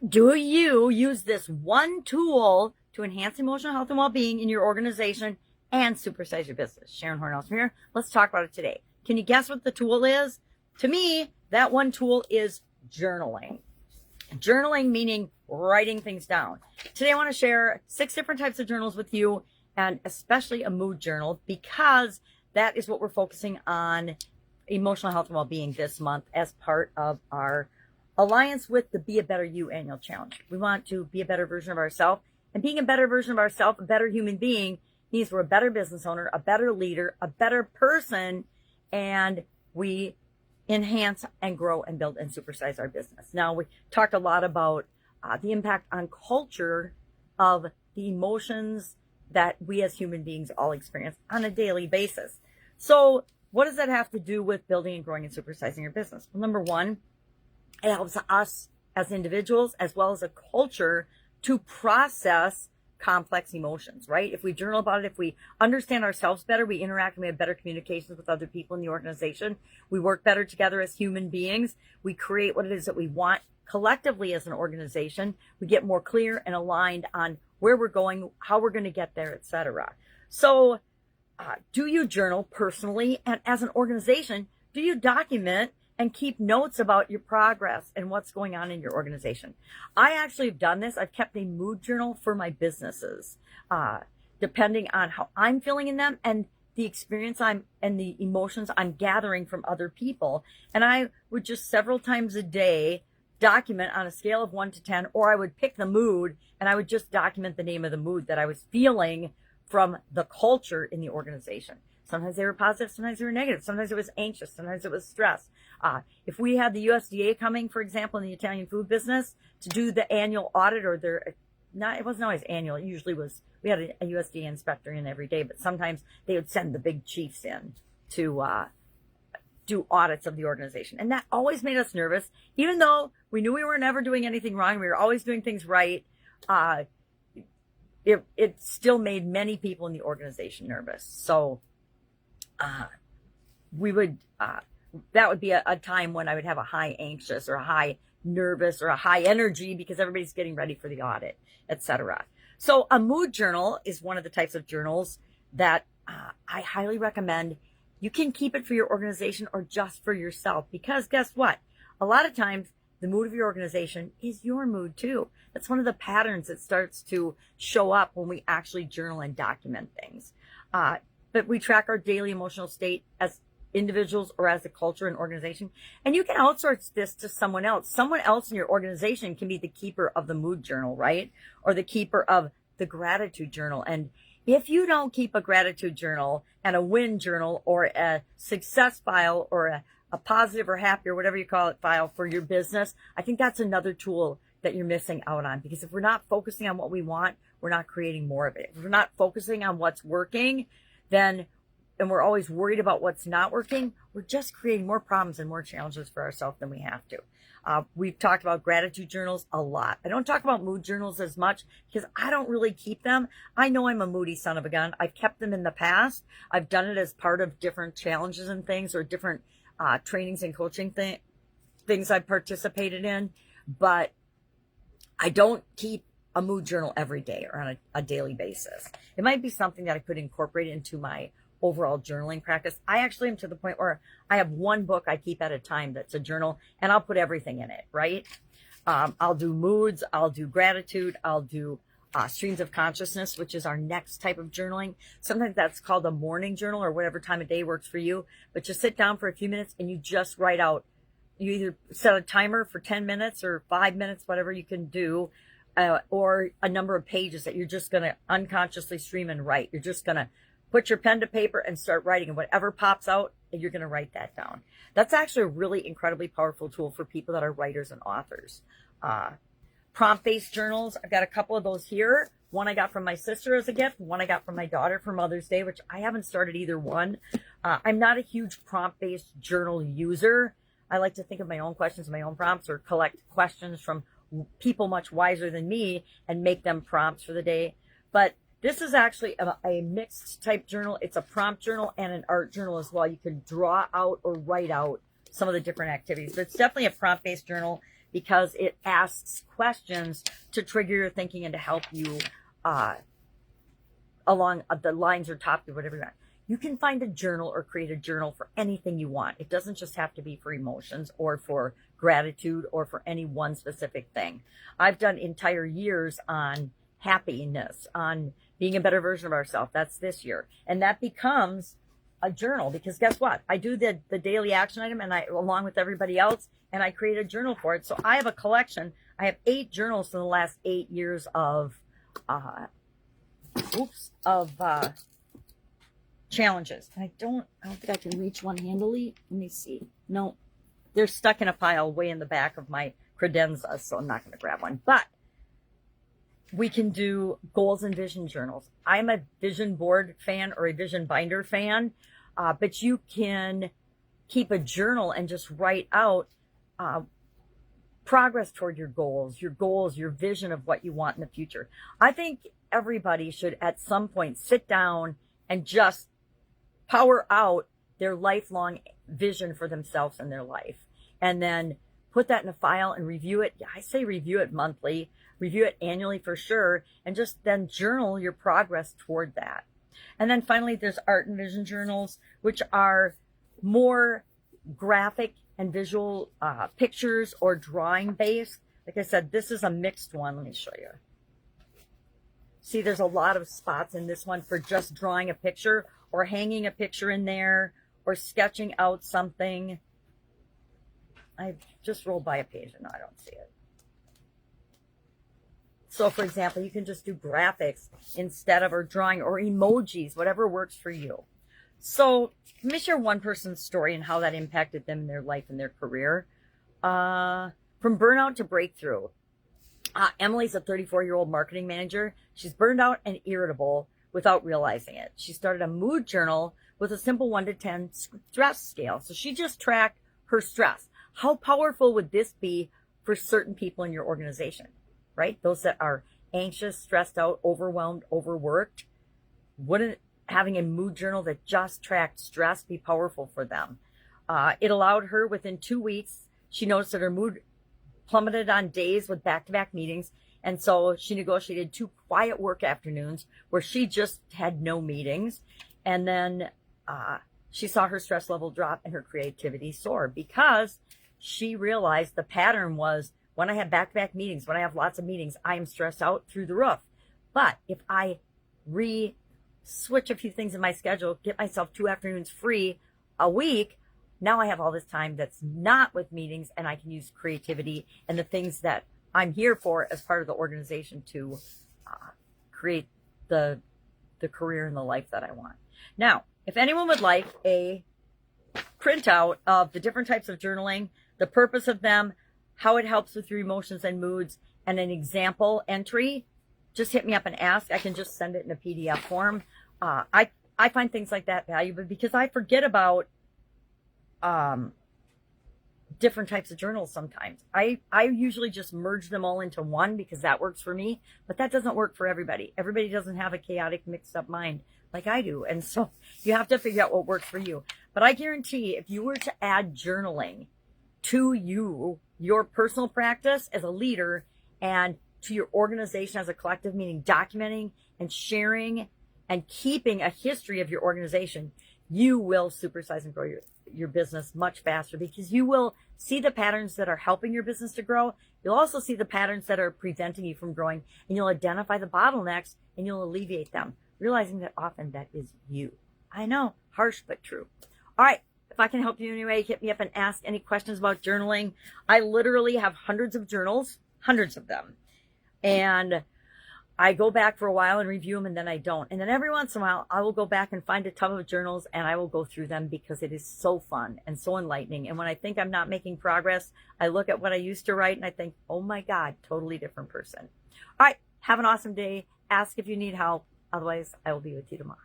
Do you use this one tool to enhance emotional health and well-being in your organization and supersize your business? Sharon Horne-Ellstrom here. Let's talk about it today. Can you guess what the tool is? To me, that one tool is journaling. Journaling meaning writing things down. Today I want to share 6 different types of journals with you, and especially a mood journal, because that is what we're focusing on, emotional health and well-being, this month as part of our alliance with the Be a Better You annual challenge. We want to be a better version of ourselves, and being a better version of ourselves, a better human being, means we're a better business owner, a better leader, a better person, and we enhance and grow and build and supersize our business. Now, we talked a lot about the impact on culture of the emotions that we as human beings all experience on a daily basis. So what does that have to do with building and growing and supersizing your business? Well, number one, it helps us as individuals as well as a culture to process complex emotions, right? If we journal about it, if we understand ourselves better, we interact and we have better communications with other people in the organization. We work better together as human beings. We create what it is that we want collectively as an organization. We get more clear and aligned on where we're going, how we're going to get there, etc. So do you journal personally? And as an organization, do you document and keep notes about your progress and what's going on in your organization? I actually have done this. I've kept a mood journal for my businesses, depending on how I'm feeling in them and the experience and the emotions I'm gathering from other people. And I would just several times a day document on a scale of 1 to 10, or I would pick the mood and I would just document the name of the mood that I was feeling from the culture in the organization. Sometimes they were positive, sometimes they were negative. Sometimes it was anxious, sometimes it was stress. If we had the USDA coming, for example, in the Italian food business to do the annual audit, or it wasn't always annual. It usually was, we had a USDA inspector in every day, but sometimes they would send the big chiefs in to do audits of the organization. And that always made us nervous, even though we knew we were never doing anything wrong. We were always doing things right. It still made many people in the organization nervous. So that would be a time when I would have a high anxious or a high nervous or a high energy because everybody's getting ready for the audit, etc. So a mood journal is one of the types of journals that I highly recommend. You can keep it for your organization or just for yourself, because guess what? A lot of times the mood of your organization is your mood too. That's one of the patterns that starts to show up when we actually journal and document things. But we track our daily emotional state as individuals or as a culture and organization. And you can outsource this to someone else. Someone else in your organization can be the keeper of the mood journal, right? Or the keeper of the gratitude journal. And if you don't keep a gratitude journal and a win journal or a success file or a positive or happy or whatever you call it file for your business, I think that's another tool that you're missing out on. Because if we're not focusing on what we want, we're not creating more of it. If we're not focusing on what's working, and we're always worried about what's not working, we're just creating more problems and more challenges for ourselves than we have to. We've talked about gratitude journals a lot. I don't talk about mood journals as much because I don't really keep them. I know I'm a moody son of a gun. I've kept them in the past. I've done it as part of different challenges and things, or different trainings and coaching things I've participated in. But I don't keep a mood journal every day or on a daily basis. It might be something that I could incorporate into my overall journaling practice. I actually am to the point where I have one book I keep at a time that's a journal, and I'll put everything in it, right? I'll do moods, I'll do gratitude, I'll do streams of consciousness, which is our next type of journaling. Sometimes that's called a morning journal, or whatever time of day works for you. But just sit down for a few minutes and you just write out. You either set a timer for 10 minutes or 5 minutes, whatever you can do, or a number of pages that you're just going to unconsciously stream and write. You're just going to put your pen to paper and start writing, and whatever pops out, you're going to write that down. That's actually a really incredibly powerful tool for people that are writers and authors. Prompt-based journals, I've got a couple of those here. One I got from my sister as a gift, one I got from my daughter for Mother's Day, which I haven't started either one. I'm not a huge prompt-based journal user. I like to think of my own questions, my own prompts, or collect questions from people much wiser than me and make them prompts for the day. But this is actually a mixed type journal. It's a prompt journal and an art journal as well. You can draw out or write out some of the different activities. But it's definitely a prompt-based journal because it asks questions to trigger your thinking and to help you along the lines or topic or whatever you want. You can find a journal or create a journal for anything you want. It doesn't just have to be for emotions or for gratitude or for any one specific thing. I've done entire years on happiness, on being a better version of ourselves. That's this year. And that becomes a journal, because guess what? I do the daily action item, and I, along with everybody else, and I create a journal for it. So I have a collection. I have 8 journals from the last 8 years of challenges. I don't think I can reach one handily. Let me see. No, they're stuck in a pile way in the back of my credenza, so I'm not going to grab one. But we can do goals and vision journals. I'm a vision board fan or a vision binder fan, but you can keep a journal and just write out progress toward your goals, your vision of what you want in the future. I think everybody should at some point sit down and just power out their lifelong vision for themselves and their life, and then put that in a file and review it. I say review it monthly, review it annually for sure, and just then journal your progress toward that. And then finally, there's art and vision journals, which are more graphic and visual pictures or drawing based. Like I said, this is a mixed one. Let me show you. See, there's a lot of spots in this one for just drawing a picture or hanging a picture in there or sketching out something. I just rolled by a page and now I don't see it. So for example, you can just do graphics instead of, or drawing, or emojis, whatever works for you. So let me share one person's story and how that impacted them in their life and their career. From burnout to breakthrough. Emily's a 34-year-old marketing manager. She's burned out and irritable without realizing it. She started a mood journal with a simple 1 to 10 stress scale. So she just tracked her stress. How powerful would this be for certain people in your organization, right? Those that are anxious, stressed out, overwhelmed, overworked. Wouldn't having a mood journal that just tracked stress be powerful for them? It allowed her, within 2 weeks, she noticed that her mood plummeted on days with back-to-back meetings. And so she negotiated 2 quiet work afternoons where she just had no meetings. And then she saw her stress level drop and her creativity soar, because she realized the pattern was, when I have back-to-back meetings, when I have lots of meetings, I am stressed out through the roof. But if I switch a few things in my schedule, get myself 2 afternoons free a week, now I have all this time that's not with meetings, and I can use creativity and the things that I'm here for as part of the organization to create the career and the life that I want. Now, if anyone would like a printout of the different types of journaling, the purpose of them, how it helps with your emotions and moods, and an example entry, just hit me up and ask. I can just send it in a PDF form. I find things like that valuable because I forget about different types of journals sometimes. I usually just merge them all into one because that works for me, but that doesn't work for everybody. Everybody doesn't have a chaotic, mixed up mind like I do. And so you have to figure out what works for you. But I guarantee if you were to add journaling to your personal practice as a leader and to your organization as a collective, meaning documenting and sharing and keeping a history of your organization, you will supersize and grow your business much faster, because you will see the patterns that are helping your business to grow. You'll also see the patterns that are preventing you from growing, and you'll identify the bottlenecks and you'll alleviate them, realizing that often that is you. I know, harsh but true. All right. If I can help you in any way, hit me up and ask any questions about journaling. I literally have hundreds of journals, hundreds of them. And I go back for a while and review them, and then I don't. And then every once in a while, I will go back and find a ton of journals, and I will go through them because it is so fun and so enlightening. And when I think I'm not making progress, I look at what I used to write and I think, oh my God, totally different person. All right. Have an awesome day. Ask if you need help. Otherwise, I will be with you tomorrow.